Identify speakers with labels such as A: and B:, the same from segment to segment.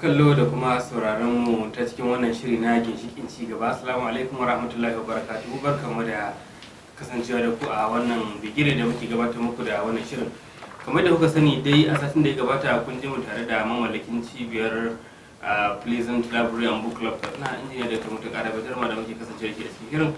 A: kallo da kuma sauraron mu ta cikin wannan shiri na ginshikin cigaba. Assalamu alaikum warahmatullahi wabarakatuh. Barkamu da kasancewa da ku a wannan bigire da muke gabatar muku da wannan shirin. Kamar da kuka sani dai a satin da ya gabata kun ji mu tare da mamallakin cibiyar Pleasant Library and Book Club na injiniya da ta mutu ƙara da muke kasancewa da a cikin shirin,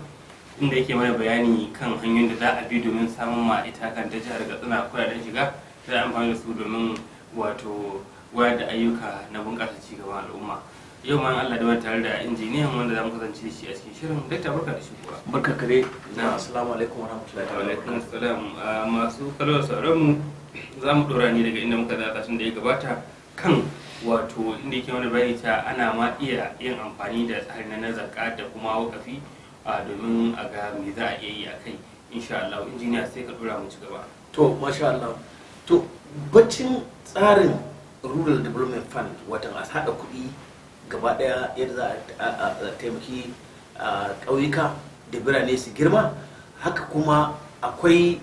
A: inda yake mana bayani kan hanyoyin da za a bi domin samun ma ita kan ta jihar Katsina kuɗaɗen shiga da amfani da su domin wato wayar da ayyuka na bunƙasa cigaban al'umma. Yau ma Allah da wani tare da injiniyan wanda za mu kasance da shi a cikin shirin. Dakta, barka da shigowa.
B: Barka kare. Assalamu alaikum warahmatullahi
A: wa alaikum assalam. Masu kallo da sauran mu za mu dora ni daga inda muka tsaya tun da ya gabata kan wato inda yake mana bayani ta ana ma iya yin amfani da tsari na zakka da kuma wakafi domin a ga me za a iya yi a kai. Insha Allah injiniya sai ka dora mu ci gaba.
B: To masha Allah. To baccin tsarin Rural Development Fund, watan a haɗa kuɗi gaba ɗaya yadda za a taimaki ƙauyuka da birane su girma, haka kuma akwai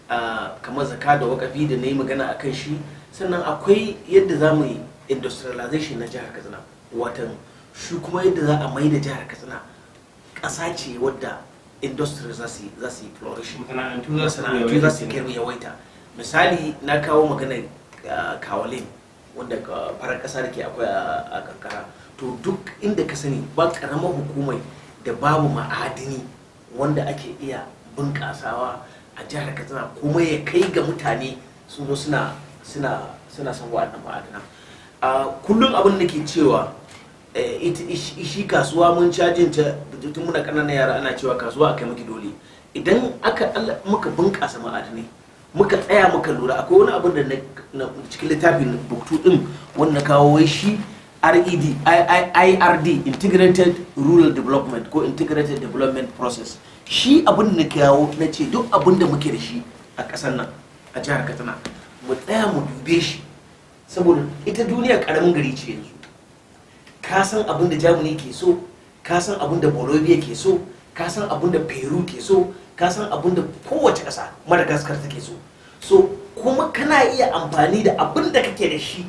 B: kamar zaka da wakafi da na yi magana a kan shi, sannan akwai yadda za mu yi industrialization na jihar Katsina, watan shi kuma yadda za a mai da jihar Katsina ƙasa ce wadda industry za su yi flourish, masana'antu za su yawaita. Misali na kawo maganar kawalin wanda farar kasa da ke akwai a kankara, to duk inda ka sani ba karamar hukumai da babu ma'adini wanda ake iya bunƙasawa a jihar Katsina kuma ya kai ga mutane sun zo suna son wa'annan ma'adina. Kullum abin da ke cewa shi kasuwa mun cajin ta tun muna ƙananan yara ana cewa kasuwa a kai maki dole. Idan muka bunƙasa ma'adinai muka tsaya muka lura, akwai wani abin da na cikin littafin buktu din wanda kawo wai shi IRD, Integrated Rural Development ko Integrated Development Process. Shi abin da na kawo na ce duk abin da muke da shi a ƙasar nan a jihar Katsina mu tsaya mu dube shi, saboda ita duniya ƙaramin gari ce yanzu. Ka san abin da Germany ke so, ka san abin da Bolivia ke so, ka san abin da Peru ke so, ka san abin da kowace ƙasa Madagascar take so. So kuma kana iya amfani da abin da kake da shi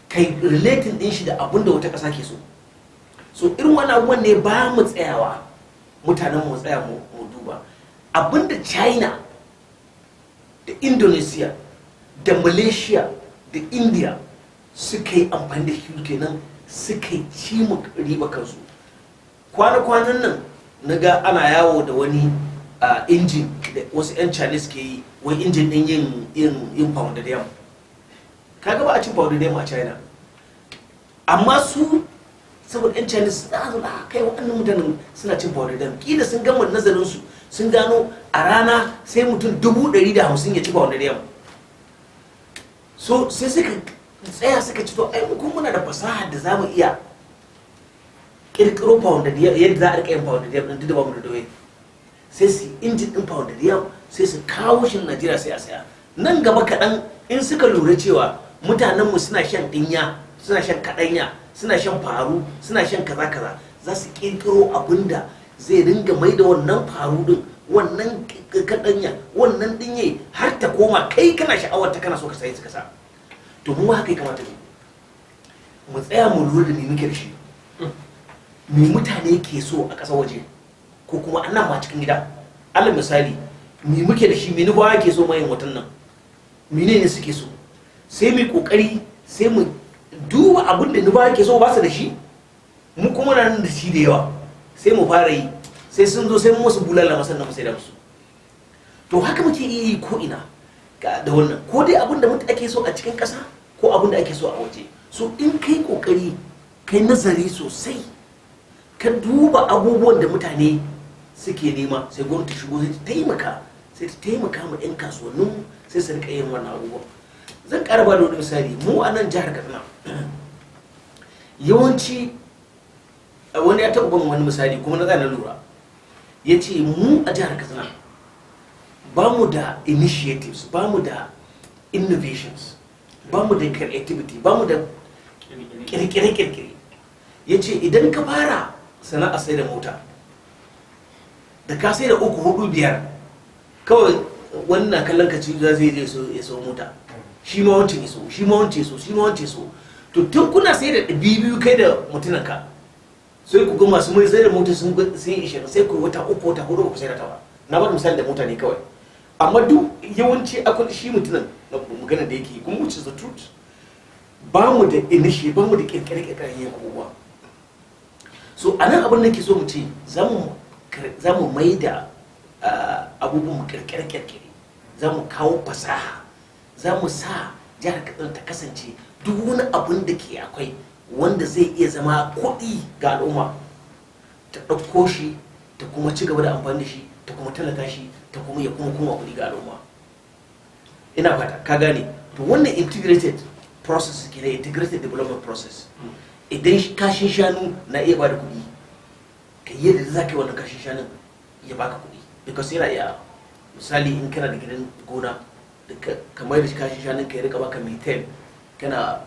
B: kai relating din shi da abin da wata ƙasa ke so. So irin wani abubuwan ne ba mu tsayawa mutanen mu tsaya mu duba abin da China da Indonesia da Malaysia da India suka yi amfani da shi kenan suka yi ci mu riba kansu. Kwana-kwanan nan na ga ana yawo da wani injin da wasu 'yan Chinese ke yi, wai injin din yin pounded yam. Kaga ba a cin pounded yam a China, amma su saboda 'yan Chinese suna zo kai waɗannan mutanen suna cin pounded yam, kila sun gama nazarin su sun gano a rana sai mutum 150 ya ci pounded yam. So sai suka tsaya suka ci to ai kuma muna da fasaha da zamu iya kirkiro pounded yam yadda za a rika yin pounded yam din da ba mu da doye. Sai su injin din pounded yam sai su kawo shi Najeriya sai a saya. Nan gaba kaɗan in suka lura cewa mutanenmu suna shan dinya, suna shan kaɗanya, suna shan faru, suna shan kaza za su kirkiro abin da zai ringa mai da wannan faru din, wannan kaɗanya, wannan dinye har ta koma kai kana sha'awar ta kana so ka sayi ka sa. To mu haka ya kamata mu tsaya mu lura da me muke da shi, me mutane ke so a ƙasar waje ko kuma a nan ma cikin gida. Alal misali, me muke da shi, me nufawa ke so mayin watan nan, menene suke so, sai mu kokari sai mu duba abin da nufawa ke so ba su da shi, mu kuma nan da shi da yawa sai mu fara yi, sai sun zo sai mu musu bulala masannan mu sai da musu. To haka muke iya yi ko ina da wannan, ko dai abin da mutum ake so a cikin ƙasa ko abin da ake so a waje. So in kai kokari kai nazari sosai ka duba abubuwan da mutane suke nema, sai gwamnati shigo sai ta taimaka ma 'yan kasuwannin sai su rika yin wannan abubuwan. Zan ƙara ba da wani misali. Mu a nan jihar Katsina yawanci wani ya taɓa ban wani misali kuma na zana lura, ya ce mu a jihar Katsina ba mu da initiatives, ba mu da innovations, ba mu da creativity, ba mu da kirkire-kirkire. Ya ce idan ka fara sana'a sai da mota, da ka sai da 3, 4, 5 kawai wannan kallon ka ci zai je ya so mota, shi ma wancan ya so, shi ma wancan ya so, shi ma wancan ya so. To to tun kuna sai da biyu kai da mutunanka sai ku ga masu mai sai da mota sun yi ishirin sai ku wata uku wata hudu ku sai da tawa na bar misali da mota ne kawai amma duk yawanci akwai shi mutunan magana da yake kuma which is the truth ba mu da inishi ba mu da kirkire-kirkiren yin abubuwa so a nan abin da ke so mu ce za mu mai da abubuwan kirkire-kirkire za mu kawo fasaha za mu sa jihar Katsina ta kasance duk wani abin da ke akwai wanda zai iya zama kuɗi ga al'umma ta ɗauko shi ta kuma ci gaba da amfani da shi ta kuma talata shi ta kuma ya kuma kuɗi ga al'umma ina fata ka gane to wannan integrated process ke da integrated development process idan kashin shanu na iya bada kuɗi ka yi yadda za ka yi wannan kashin shanun ya baka kuɗi because yana iya misali in kana da gidan gona kamar da kashin shanun ka ya rika baka methane kana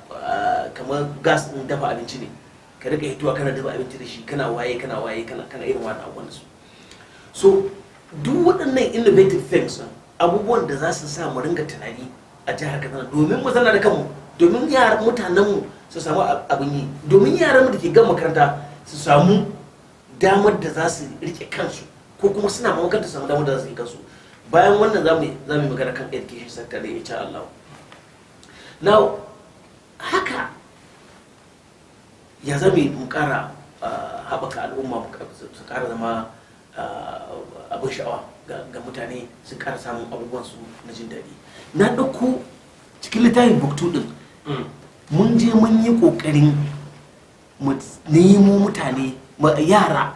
B: kamar gas din dafa abinci ne ka rika hituwa kana dafa abinci da shi kana waye kana irin wannan abubuwan su so duk waɗannan innovative things abubuwan da za su sa mu ringa tunani a jihar Katsina domin mu zana da kanmu domin yaran mutanenmu su samu abin yi domin yaran da ke gan makaranta su samu damar da za su rike kansu ko kuma suna makaranta su samu damar da za su rike kansu bayan wannan za mu yi magana kan education sector da insha Allah now haka ya zama mu kara haɓaka al'umma su kara zama abin sha'awa ga mutane su kara samun abubuwan su na jin daɗi na ɗauko cikin littafin buktu ɗin mun je mun yi ƙoƙarin nemo mutane yara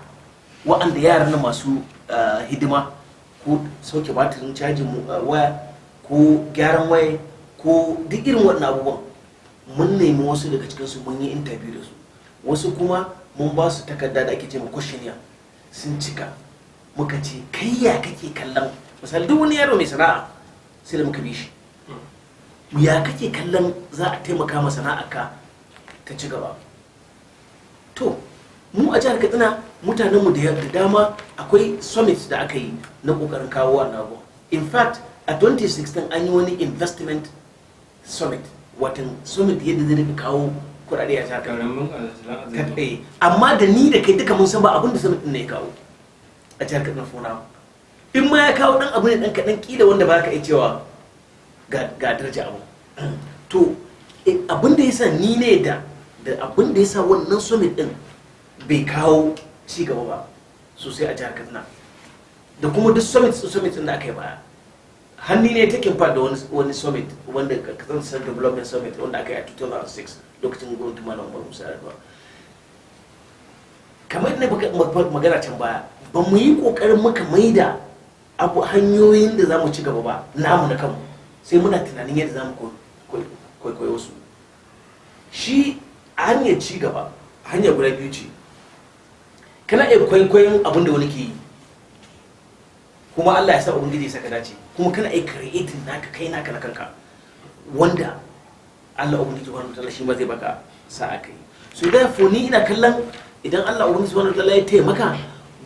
B: wa'anda yaran na masu hidima ko sauke batirin cajin waya ko gyaran waya ko duk irin waɗannan abubuwan mun nemi wasu daga cikinsu mun yi interview da su wasu kuma mun ba su takarda da ake ce ma questionnaire sun cika muka ce kai ya kake kallon misali duk wani yaro mai sana'a sai da muka bi shi ya kake kallon za a taimaka ma sana'arka ta ci gaba to mu a jihar Katsina mutanenmu da dama akwai summit da aka yi na kokarin kawo wannan abu in fact a 2016 an yi wani investment summit watan summit yadda zai rika kawo kudade a jihar Katsina amma da ni da kai duka mun san ba abin da summit din ne ya kawo a jihar Katsina fona in ma ya kawo dan abu ne dan kadan kila wanda ba ka iya cewa ga daraja abu to abin da yasa ni ne da abin da yasa wannan summit din bai kawo ci gaba ba sosai a jihar Katsina da kuma duk summit din da aka yi baya hannu ne take part da wani summit wanda Katsina Development Summit wanda aka yi a 2006 lokacin gwamnati Malam Umar Musa Yar'adua kamar ne magana can baya ba mu yi kokarin muka maida hanyoyin da za mu ci gaba ba namu na kanmu sai muna tunanin yadda za mu kwaikwayo su shi hanyar ci gaba hanya guda biyu ce kana iya kwaikwayon abin da wani ke yi kuma Allah ya sa ubangiji ya saka dace kuma kana iya creating naka kai naka na kanka wanda Allah ubangiji subhanahu wataala shi ma zai baka sa'a kai so therefore ni ina kallon idan Allah ubangiji subhanahu wataala ya taimaka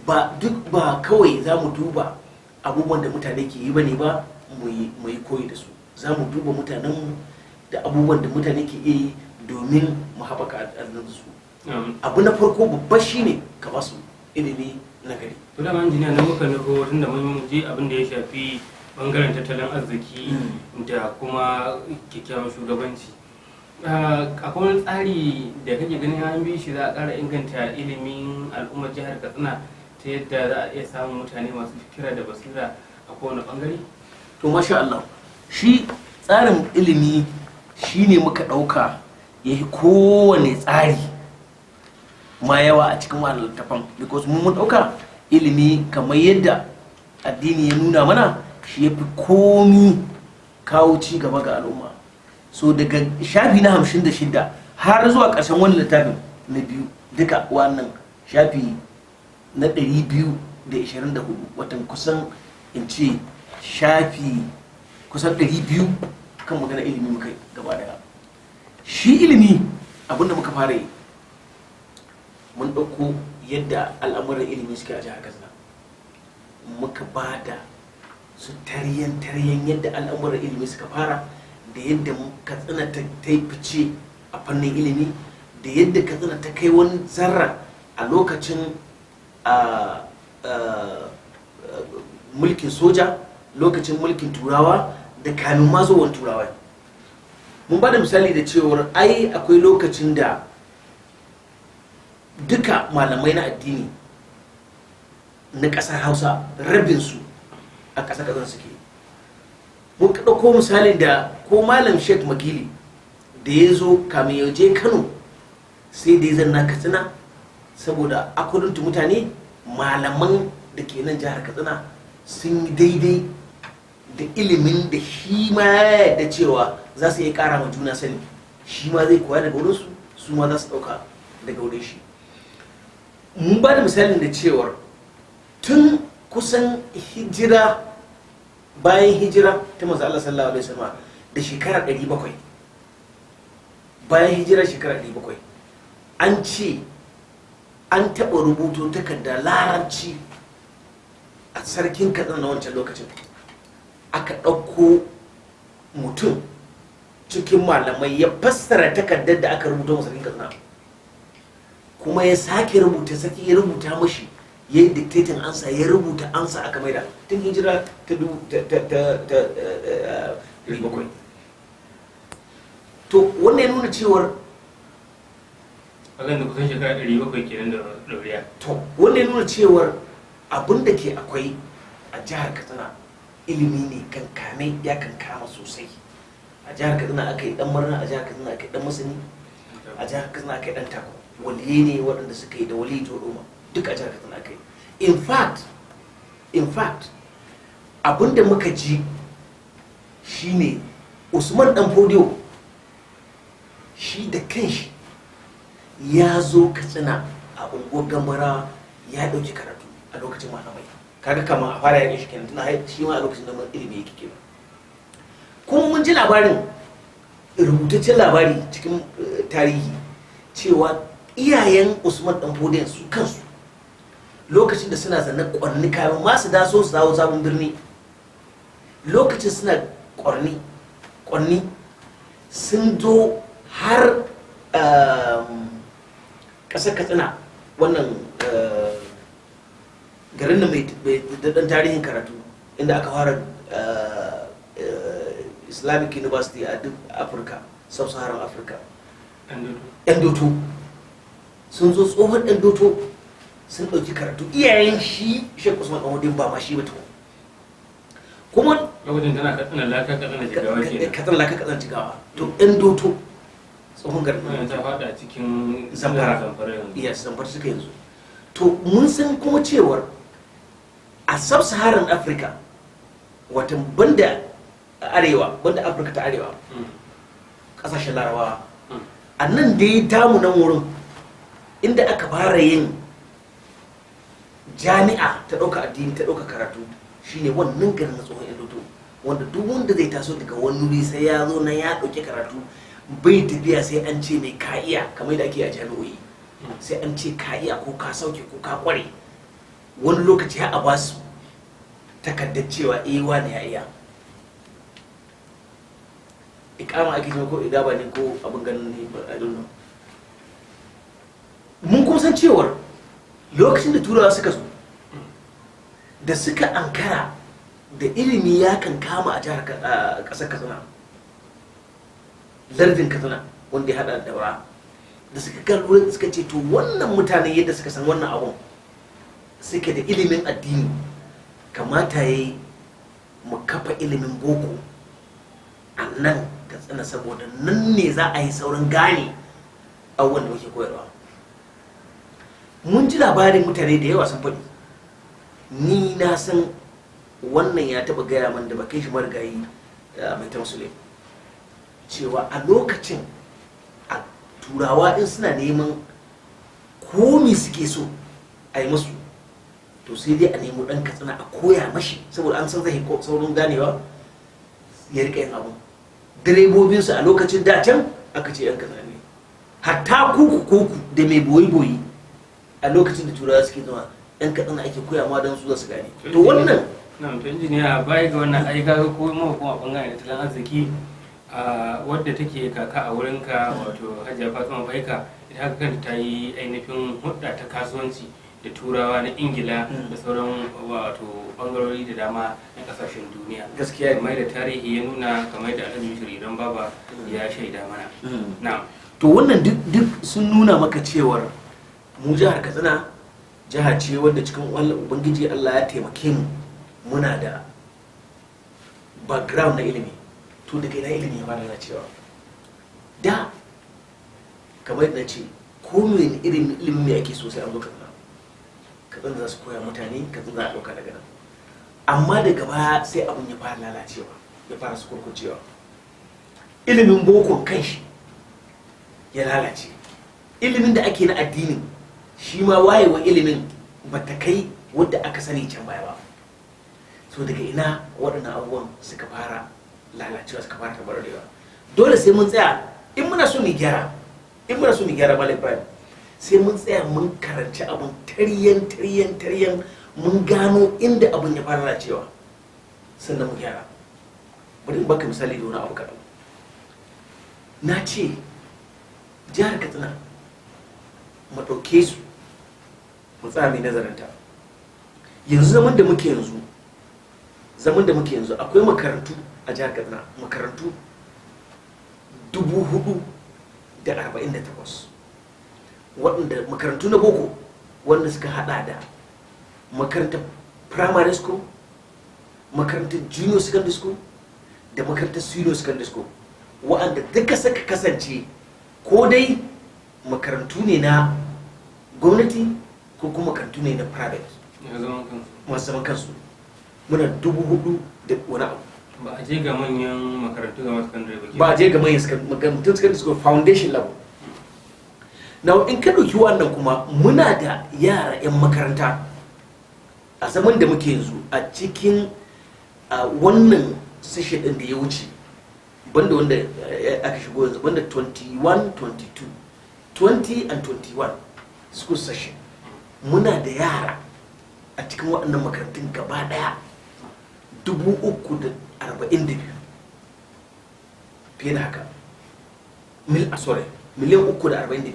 B: ba kawai za mu duba abubuwan da mutane ke yi bane ba mu yi koyi da su za mu duba mutanenmu da abubuwan da mutane ke iya yi domin mu haɓaka su abu na farko babba shine ka ba su ilimi na gari
A: to da injiniya na muka nufo tunda mun je abin da ya shafi bangaren tattalin arziki da kuma kyakkyawan shugabanci akwai wani tsari da kake ganin an bi shi za a ƙara inganta ilimin al'ummar jihar Katsina ta yadda za a iya samun mutane masu fikira da basira a kowane bangare
B: to masha Allah shi tsarin ilimi shine muka ɗauka ya yi kowane tsari ma yawa a cikin wannan littafin because mun ɗauka ilimi kamar yadda addini ya nuna mana shi ya fi komi kawo ci gaba ga al'umma so daga shafi na 56 har zuwa ƙarshen wani littafin na biyu duka wannan shafi na 224 watan kusan in ce shafi kusan 200 kan magana ilimi muka gaba daya shi ilimi abinda muka fara yi mun ɗauko yadda al'amuran ilimi suke a jihar Katsina muka ba da su taryan yadda al'amuran ilimi suka fara da yadda Katsina ta yi fice a fannin ilimi da yadda katsina ta kai wani zarra a lokacin mulkin soja, lokacin mulkin turawa da kamin mazowar turawa. Mun ba da misali da cewar ai akwai lokacin da duka malamai na addini na ƙasar hausa rabinsu a ƙasar katsina suke. Mun ɗauko misali da ko malam sheikh magili da ya zo kamin ya je kano sai da ya zanna katsina saboda akuduntu mutane malaman da ke nan jihar katsina sun yi daidai da ilimin da shi ma ya yarda cewa za su iya kara ma juna sani, shi ma zai koya daga wurinsu, su ma za su ɗauka daga wurin shi. Mun ba da misalin da cewar tun kusan hijira, bayan hijira ta manzo Allah sallallahu alaihi wasallam da shekara 700, bayan hijira shekara 700 an ce an taɓa rubuto takarda larabci a sarkin katsina na wancan lokacin. Aka ɗauko mutum cikin malamai ya fassara takardar da aka rubuta masa sarkin katsina, kuma ya sake rubuta, saki ya rubuta mashi, ya yi dictating ansa, ya rubuta ansa aka maida tun hijira ta 700. to wannan ya nuna cewar
A: da kusan shekara 700 kenan da ɗauriya.
B: to wannan ya nuna cewar abin da ke akwai a jihar katsina ilimi ne kan kame, ya kan kama sosai. A jihar katsina aka yi dan murna, a jihar katsina aka yi dan masani, a jihar katsina aka yi dan tako, waliye ne waɗanda suka yi da wali jodoma duk a jihar katsina aka yi. In fact abinda muka ji shine Usman dan Fodiyo shi da kanshi ya zo katsina a unguwar gambara ya dauki karatu a lokacin malamai. Kaga kama a fara yakin shi kenan, tana shi ma a lokacin da ilimi yake kenan. Kuma mun ji labarin, rubutaccen labari cikin tarihi cewa iyayen Usman dan Fodiyo su kansu lokacin da suna zanne ƙwarni kayan masu daso su dawo sabon birni, lokacin suna ƙwarni sun zo har ƙasar katsina, wannan garin da mai daɗin tarihin karatu inda aka fara Islamic University a duk Afirka, sub-Saharan Afirka. Yan doto sun zo, tsohon yan doto sun ɗauki karatu, iyayen shi Sheikh Usman Ahmadin ba ma shi ba tukun. Kuma
A: lokacin tana katsina laka katsina jigawa ke
B: katsina laka katsina jigawa. To yan doto tsohon garin
A: ta fada cikin
B: Zamfara. Yes, Zamfara suka yanzu. To mun san kuma cewar a sub-Saharan Africa, wata banda arewa, banda Afirka ta arewa, ƙasashen Larabawa, a nan da ya damu nan wurin inda aka fara yin jami'a ta ɗauka addini, ta ɗauka karatu, shine wannan garin na tsohon Edoto, wanda duk wanda zai taso daga wani wuri sai ya zo na ya ɗauki karatu, bai tafiya sai an ce mai ka iya, kamar da ake a jami'o'i, sai an ce ka iya ko ka sauke ko ka kware. Wani lokaci har a ba su takardar cewa wani ya iya. Ikama ake cewa ko idaba ne ko abin ganin ne, I don't know. Mun kuma san cewar lokacin da turawa suka zo, da suka ankara da ilimi ya kan kama a jihar ƙasar katsina, lardin katsina wanda ya hada da daura, da suka kallo suka ce to wannan mutane yadda suka san wannan abun suke da ilimin addini, kamata ya yi mu kafa ilimin boko a nan katsina, saboda nan ne za a yi saurin gane abubuwan da muke koyarwa. Mun ji labarin mutane da yawa sun faɗi, ni na san wannan ya taɓa gaya man da bakin shi marigayi mai tamsule, cewa a lokacin a turawa in suna neman komi suke so a yi masu, to sai dai a nemo ɗan katsina a koya mashi, saboda an san zai saurin ganewa ya rika yin abu. Direbobinsu a lokacin dacen aka ce yan katsina ne, hatta kuku da mai boyi-boyi a lokacin da turawa suke zama yan katsina ake koya ma don su za su gane. To wannan
A: to injiniya baya ga wannan aika ko kuma bangaren tattalin arziki wadda take kaka a wurinka wato Hajiya Fatima Baika, ita haka kanta ta yi ainihin hudda ta kasuwanci da turawa na Ingila da sauran wato bangarori da dama na kasashen duniya.
B: Gaskiya
A: kamar da tarihi ya nuna, kamar da Alhaji Bashir Idan Baba ya shaida mana. Na'am.
B: To wannan duk sun nuna maka cewar mu jihar Katsina jiha ce wadda cikin ubangiji Allah ya taimake mu, muna da background na ilimi. To daga ina ilimi ya fara lalacewa da, kamar yadda ce ko mene irin ilimin me ake so sai an zo Katsina za su koya mutane, Katsina za a ɗauka daga nan. Amma daga baya sai abin ya fara lalacewa, ya fara su kurkucewa. Ilimin boko kanshi ya lalace, ilimin da ake na addinin shi ma wayewa ilimin ba ta kai wadda aka sani can baya ba. So daga ina waɗannan abubuwan suka fara lalacewa, suka fara tabarwarewa. Dole sai mun tsaya, in muna so mu gyara Malam Ibrahim, sai mun tsaya mun karanci abin taryan mun gano inda abin ya fara lalacewa, sannan mu gyara. Bari in baka misali da wani abu kaɗan. Na ce jihar Katsina mu ɗauke su mu tsaya mai nazarinta. Yanzu zaman da muke yanzu akwai makarantu a jihar Katsina, makarantu 448 waɗanda makarantu na boko, wanda suka hada da makarantar primary school, makarantar junior secondary school da makarantar senior secondary school, waɗanda duka suka kasance ko dai makarantu ne na gwamnati ko kuma makarantu ne na private masu zaman kansu. Muna 4,000 da wani abu.
A: Ba a je ga manyan makarantu ga secondary
B: ba a je ga manyan makarantun secondary school foundation level. Now in ka ɗauki wannan kuma muna da yara 'yan makaranta a zaman da muke yanzu a cikin wannan session ɗin da ya wuce, banda wanda aka shigo yanzu, banda 21, 22, 20 and 21 school session, muna da yara a cikin waɗannan makarantun gaba ɗaya 342, fiye da haka, miliyan 342,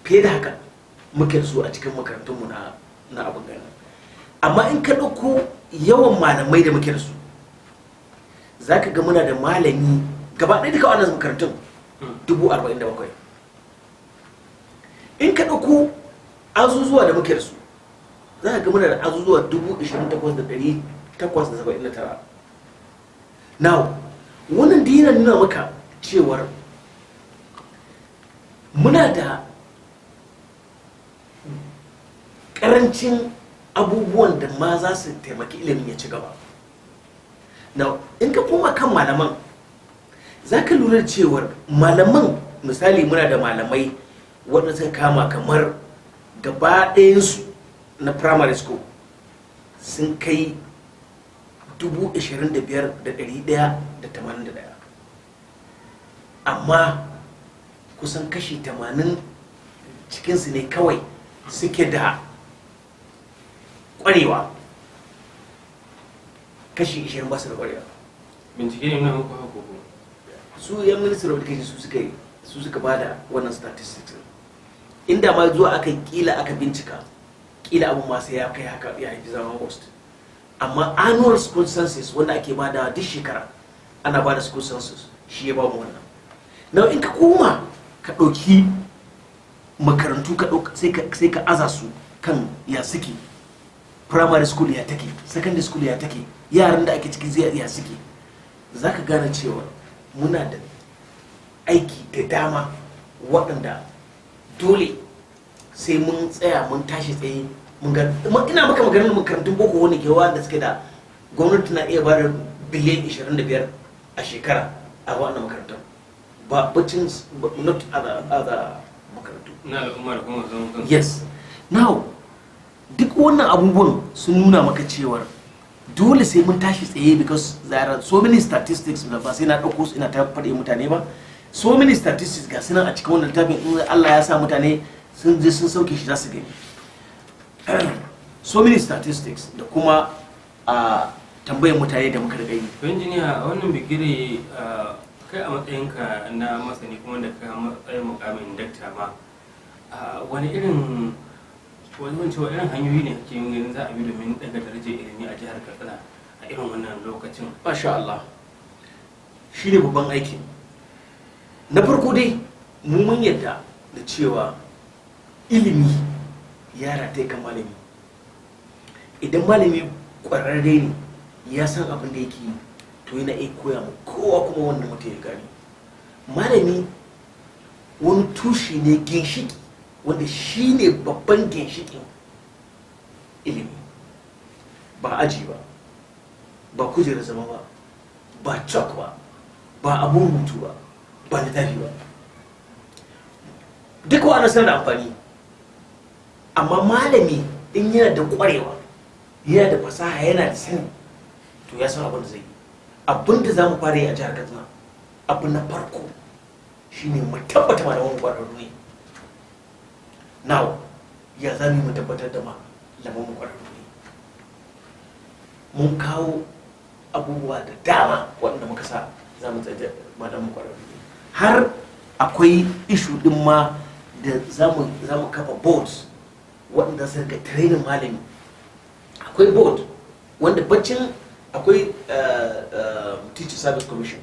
B: fiye da haka muke su a cikin makarantunmu na abin gani. Amma in ka ɗauko yawan malamai da muke da su, za ka ga muna da malami gaba ɗaya duka wannan makarantun 47,000. in ka ɗauko azuzuwa da muke da su, za ka ga muna da azuzuwa 28,879. now wannan da yana nuna maka cewar muna da ƙarancin abubuwan da ma za su taimaki ilimin ya ci gaba. now in ka koma kan malaman, za ka lura da cewar malaman, misali muna da malamai waɗanda suka kama kamar gaba ɗayansu na primary school sun kai 25,181, amma kusan kashi 80 cikinsu ne kawai suke da ƙwarewa, kashi 20 ba su da ƙwarewa.
A: Bincike ne muna muku haka ko
B: su yan ministry of education su suka bada wannan statistics. Inda ma zuwa aka kila aka bincika, kila abun ma sai ya kai haka, ya haifi zama host. Amma annual school census wanda ake bada duk shekara, ana bada school census, shi ya ba mu wannan. Now in ka koma ka ɗauki makarantu sai ka aza su kan ya suke, primary school ya take, secondary school ya take, yaran da ake cikin ya suke, za ka gane cewa muna da aiki da dama waɗanda dole sai mun tsaya mun tashi tsaye mun ga. Ina maka maganar makarantun boko wani ke wanda suke da gwamnati na iya bada biliyan 25 a shekara a wannan makarantun, ba bacin not other makarantu
A: na al'umma da kuma zaman kansu.
B: Yes. Now duk wannan abubuwan sun nuna maka cewar dole sai mun tashi tsaye, because there are so many statistics da ba sai na ɗauko su ina ta faɗi mutane ba. So many statistics ga sunan a cikin wannan littafin, in Allah ya sa mutane sun je sun sauke shi za su gani. So many statistics da kuma a tambayar mutane da muka riga yi.
A: Injiniya, a wannan bigire kai a matsayinka na masani kuma da ka matsayin mukamin dakta ma wani irin hanyoyi ne kake yin za a bi domin daga darajar ilimi a jihar Katsina a irin wannan lokacin?
B: Masha Allah, shi ne babban aikin. Na farko dai mun yadda da cewa ilimi ya rataye kan malami. Idan malami ƙwararre ne ya san abin da yake yi, to yana iya koya ma kowa kuma wannan mutum ya gani. Malami wani tushe ne, ginshiki, wanda shi ne babban ginshikin ilimi. Ba aji ba, ba kujerar zama ba, ba chalk ba abun rubutu ba littafi ba. Duka wa'ana suna da amfani, amma malami in yana da ƙwarewa, yana da fasaha, yana da sani, to ya san abin da zai yi. Abin da za mu fara yi a jihar Katsina, abu na farko shine mu tabbata malaman ƙwararru ne. Now, ya za mu tabbatar da malaman ƙwararru ne? Mun kawo abubuwa da dama waɗanda muka sa za mu tsaye malaman ƙwararru ne. Har akwai ishu ɗin ma da za mu kafa boards waɗanda su ga training malami. Akwai board wanda baccin akwai teacher service commission,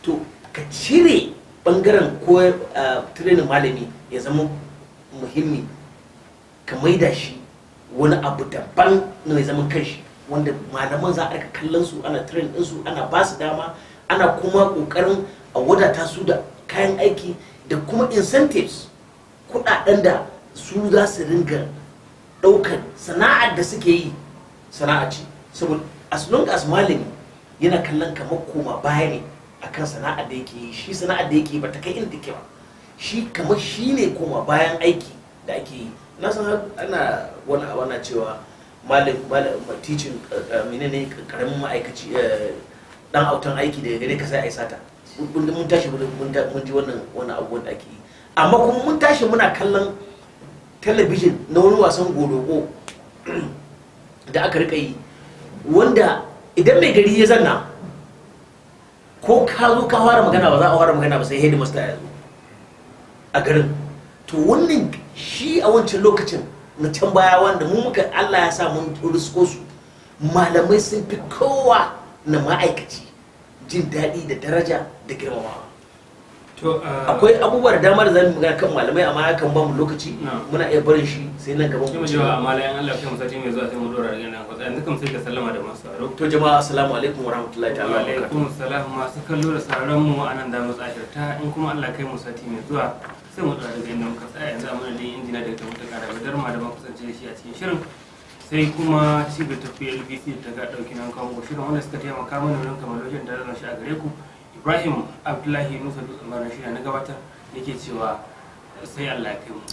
B: to ka cire bangaren ko training malami ya zama muhimmi, ka maida shi wani abu daban na mai zaman kanshi, wanda malaman za a rika kallon su, ana train ɗinsu, ana ba su dama, ana kuma ƙoƙarin a wadata su da kayan aiki da kuma incentives, kuɗaɗen da su za su ringa ɗaukar sana'ar da suke yi sana'a ce. Saboda as long as malami yana kallon kamar koma baya ne akan sana'ar da yake yi, shi sana'ar da yake yi ba ta kai inda take ba, shi kamar shi ne koma bayan aiki da ake yi. Na san ana wana cewa malam teaching menene karamin ma'aikaci dan autan aiki da gare ka sai ai sata. Mun tashi mun ji wannan abubuwan da ake yi, amma kuma mun tashi muna kallon talabijin na wani wasan goloko da aka rika yi, wanda idan mai gari ya zanna ko ka zo ka fara magana ba za a fara magana ba sai headmaster ya zo a garin. To wannan shi a wancan lokacin na can baya, wanda mu muka Allah ya sa mun risko su, malamai sun fi kowa na ma'aikaci jin daɗi da daraja da girmamawa. Akwai abubuwa da dama da zamu magana kan malamai, amma kan ba mu lokaci, muna iya barin shi sai nan gaban
A: mu. Jama'a amma lai Allah kai mu sati mai zuwa sai mu dora daga nan. Yanzu kam sai ka sallama da masu sauraro.
B: To jama'a assalamu alaikum warahmatullahi ta'ala
A: wa barakatuh. Wa alaikum assalam masu kallo da sauraron mu anan da mu tsashirta, in kuma Allah kai mu sati mai zuwa sai mu dora daga inda muka tsaya. Yanzu amma da injina da mutum kara da darma da kusance da shi a cikin shirin, sai kuma cibiyar tafiya LBC ta ga dauki nan kawo shirin wanda suka taimaka mana wurin kamar lokacin da zan shi a gare ku. Ibrahim Abdullahi Nusa Dutsen Bana shi na gabatar yake cewa sai Allah ya kai mu.